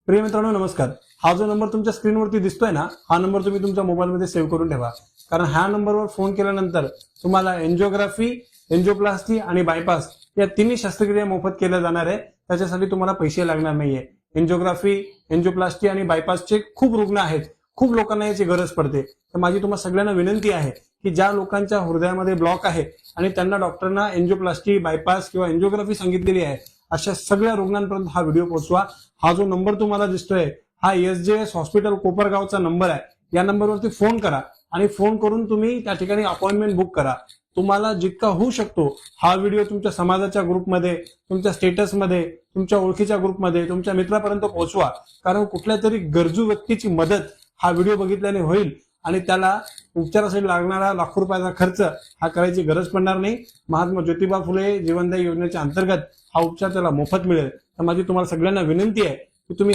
प्रिय मित्रांनो नमस्कार. हा जो नंबर तुमच्या स्क्रीनवरती दिसतोय ना, हा नंबर तुम्ही तुमच्या मोबाईलमध्ये सेव्ह करून ठेवा. कारण ह्या नंबरवर फोन केल्यानंतर तुम्हाला एन्जिओग्राफी, एन्जिओप्लास्टी आणि बायपास या तिन्ही शस्त्रक्रिया मोफत केल्या जाणार आहे. त्याच्यासाठी तुम्हाला पैसे लागणार नाहीये. एन्जिओग्राफी, एन्जिओप्लास्टी आणि बायपासचे खूप रुग्ण आहेत, खूप लोकांना याची गरज पडते. तर माझी तुम्हाला सगळ्यांना विनंती आहे की ज्या लोकांच्या हृदयामध्ये ब्लॉक आहे आणि त्यांना डॉक्टरना एन्जिओप्लास्टी, बायपास किंवा एन्जिओग्राफी सांगितलेली आहे, अशा सगळ्या रुग्णांपर्यंत हा व्हिडिओ पोहोचवा. हा जो नंबर तुम्हाला दिसतोय हा SJS हॉस्पिटल कोपरगावचा नंबर आहे. या नंबरवरती फोन करा आणि फोन करून तुम्ही त्या ठिकाणी अपॉइंटमेंट बुक करा. तुम्हाला जितका होऊ शकतो हा व्हिडिओ तुमच्या समाजाच्या ग्रुपमध्ये, तुमच्या स्टेटसमध्ये, तुमच्या ओळखीच्या ग्रुपमध्ये, तुमच्या मित्रापर्यंत पोहोचवा. कारण कुठल्या तरी गरजू व्यक्तीची मदत हा व्हिडिओ बघितल्याने होईल आणि त्याला उपचारासाठी लागणारा लाखो रुपयाचा खर्च हा करायची गरज पडणार नाही. महात्मा ज्योतिबा फुले जीवनदायी योजनेच्या अंतर्गत हा उपचार त्याला मोफत मिळेल. तर माझी तुम्हाला सगळ्यांना विनंती आहे की तुम्ही